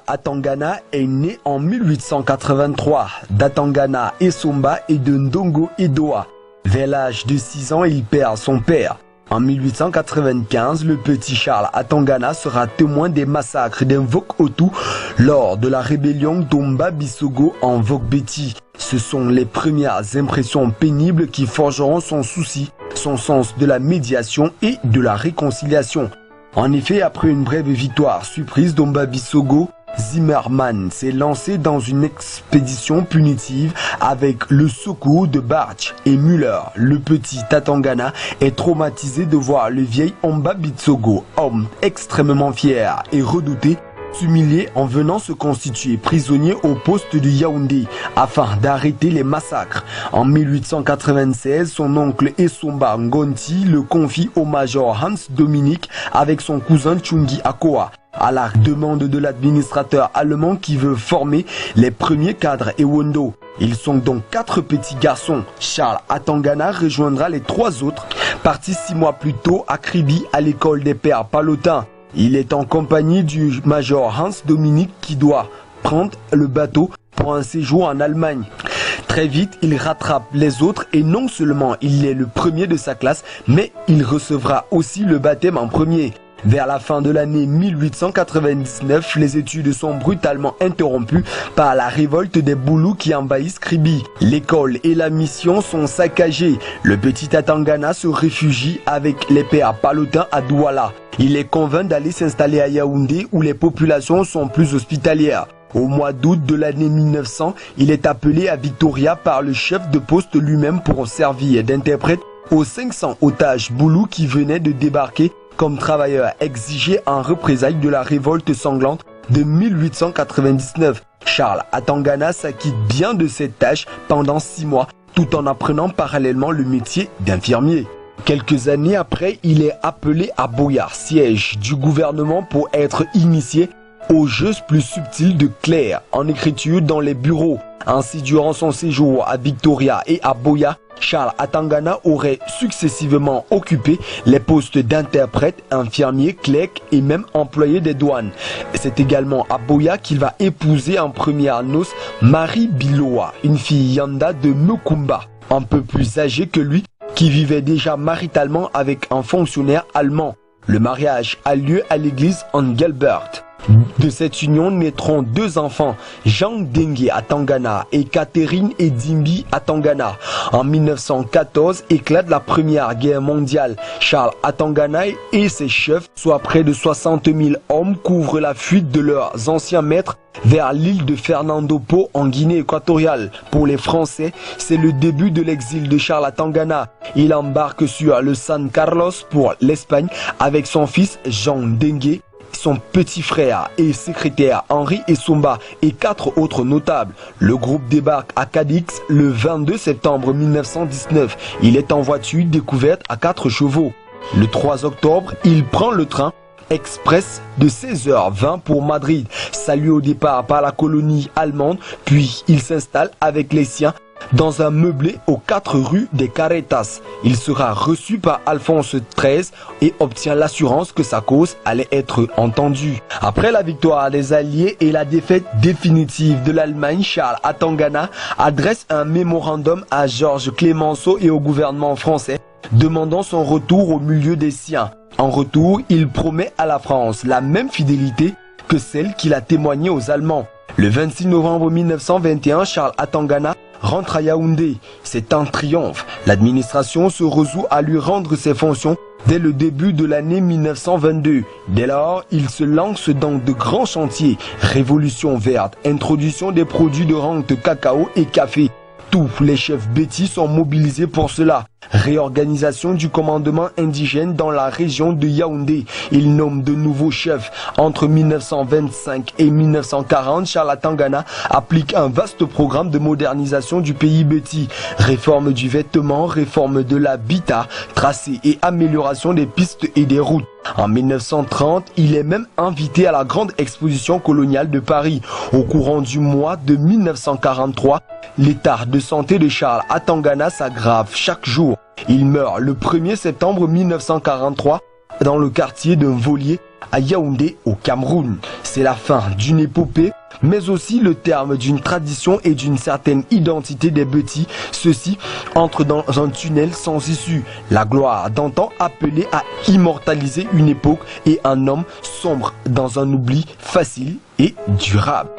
Atangana est né en 1883 d'Atangana Esomba et de Ndongo Edoa. Vers l'âge de 6 ans, il perd son père. En 1895, le petit Charles Atangana sera témoin des massacres d'Invok Otu lors de la rébellion d'Omba Bisogo en Vokbeti. Ce sont les premières impressions pénibles qui forgeront son souci, son sens de la médiation et de la réconciliation. En effet, après une brève victoire surprise d'Omba Bisogo, Zimmermann s'est lancé dans une expédition punitive avec le secours de Bartsch et Müller. Le petit Atangana est traumatisé de voir le vieil Omba Bisogo, homme extrêmement fier et redouté, s'humilier en venant se constituer prisonnier au poste de Yaoundé afin d'arrêter les massacres. En 1896, son oncle Esomba Ngonti le confie au major Hans Dominique avec son cousin Chungi Akoa, à la demande de l'administrateur allemand qui veut former les premiers cadres Ewondo. Ils sont donc 4 petits garçons. Charles Atangana rejoindra les 3 autres, partis 6 mois plus tôt à Kribi à l'école des pères palotins. Il est en compagnie du major Hans Dominique qui doit prendre le bateau pour un séjour en Allemagne. Très vite, il rattrape les autres et non seulement il est le premier de sa classe, mais il recevra aussi le baptême en premier. Vers la fin de l'année 1899, les études sont brutalement interrompues par la révolte des Boulous qui envahissent Kribi. L'école et la mission sont saccagées. Le petit Atangana se réfugie avec les pères palotins à Douala. Il est convaincu d'aller s'installer à Yaoundé où les populations sont plus hospitalières. Au mois d'août de l'année 1900, il est appelé à Victoria par le chef de poste lui-même pour servir d'interprète aux 500 otages Boulous qui venaient de débarquer comme travailleurs exigés en représailles de la révolte sanglante de 1899. Charles Atangana s'acquitte bien de cette tâche pendant 6 mois, tout en apprenant parallèlement le métier d'infirmier. Quelques années après, il est appelé à Boyar, siège du gouvernement, pour être initié aux jeux plus subtils de Claire en écriture dans les bureaux. Ainsi, durant son séjour à Victoria et à Boya, Charles Atangana aurait successivement occupé les postes d'interprète, infirmier, clerc et même employé des douanes. C'est également à Boya qu'il va épouser en première noces Marie Biloa, une fille Yanda de Mekumba, un peu plus âgée que lui, qui vivait déjà maritalement avec un fonctionnaire allemand. Le mariage a lieu à l'église Engelbert. De cette union naîtront 2 enfants, Jean Dengue Atangana et Catherine Edimbi Atangana. En 1914 éclate la Première Guerre mondiale. Charles Atangana et ses chefs, soit près de 60 000 hommes, couvrent la fuite de leurs anciens maîtres vers l'île de Fernando Po en Guinée équatoriale. Pour les Français, c'est le début de l'exil de Charles Atangana. Il embarque sur le San Carlos pour l'Espagne avec son fils Jean Dengue, son petit frère et secrétaire Henri Esomba et 4 autres notables. Le groupe débarque à Cadix le 22 septembre 1919. Il est en voiture découverte à 4 chevaux. Le 3 octobre, il prend le train express de 16h20 pour Madrid, salué au départ par la colonie allemande, puis il s'installe avec les siens dans un meublé aux 4 rues des Carretas. Il sera reçu par Alphonse XIII et obtient l'assurance que sa cause allait être entendue. Après la victoire des Alliés et la défaite définitive de l'Allemagne, Charles Atangana adresse un mémorandum à Georges Clemenceau et au gouvernement français, demandant son retour au milieu des siens. En retour, il promet à la France la même fidélité que celle qu'il a témoignée aux Allemands. Le 26 novembre 1921, Charles Atangana rentre à Yaoundé. C'est un triomphe. L'administration se résout à lui rendre ses fonctions dès le début de l'année 1922. Dès lors, il se lance dans de grands chantiers. Révolution verte, introduction des produits de rente cacao et café. Tous les chefs bétis sont mobilisés pour cela. Réorganisation du commandement indigène dans la région de Yaoundé. Il nomme de nouveaux chefs. Entre 1925 et 1940, Charles Atangana applique un vaste programme de modernisation du pays béti. Réforme du vêtement, réforme de l'habitat, tracé et amélioration des pistes et des routes. En 1930, il est même invité à la grande exposition coloniale de Paris. Au courant du mois de 1943, l'état de santé de Charles Atangana s'aggrave chaque jour. Il meurt le 1er septembre 1943 dans le quartier de Volier à Yaoundé au Cameroun. C'est la fin d'une épopée, mais aussi le terme d'une tradition et d'une certaine identité des Betis. Ceux-ci entrent dans un tunnel sans issue. La gloire d'antan appelée à immortaliser une époque et un homme sombre dans un oubli facile et durable.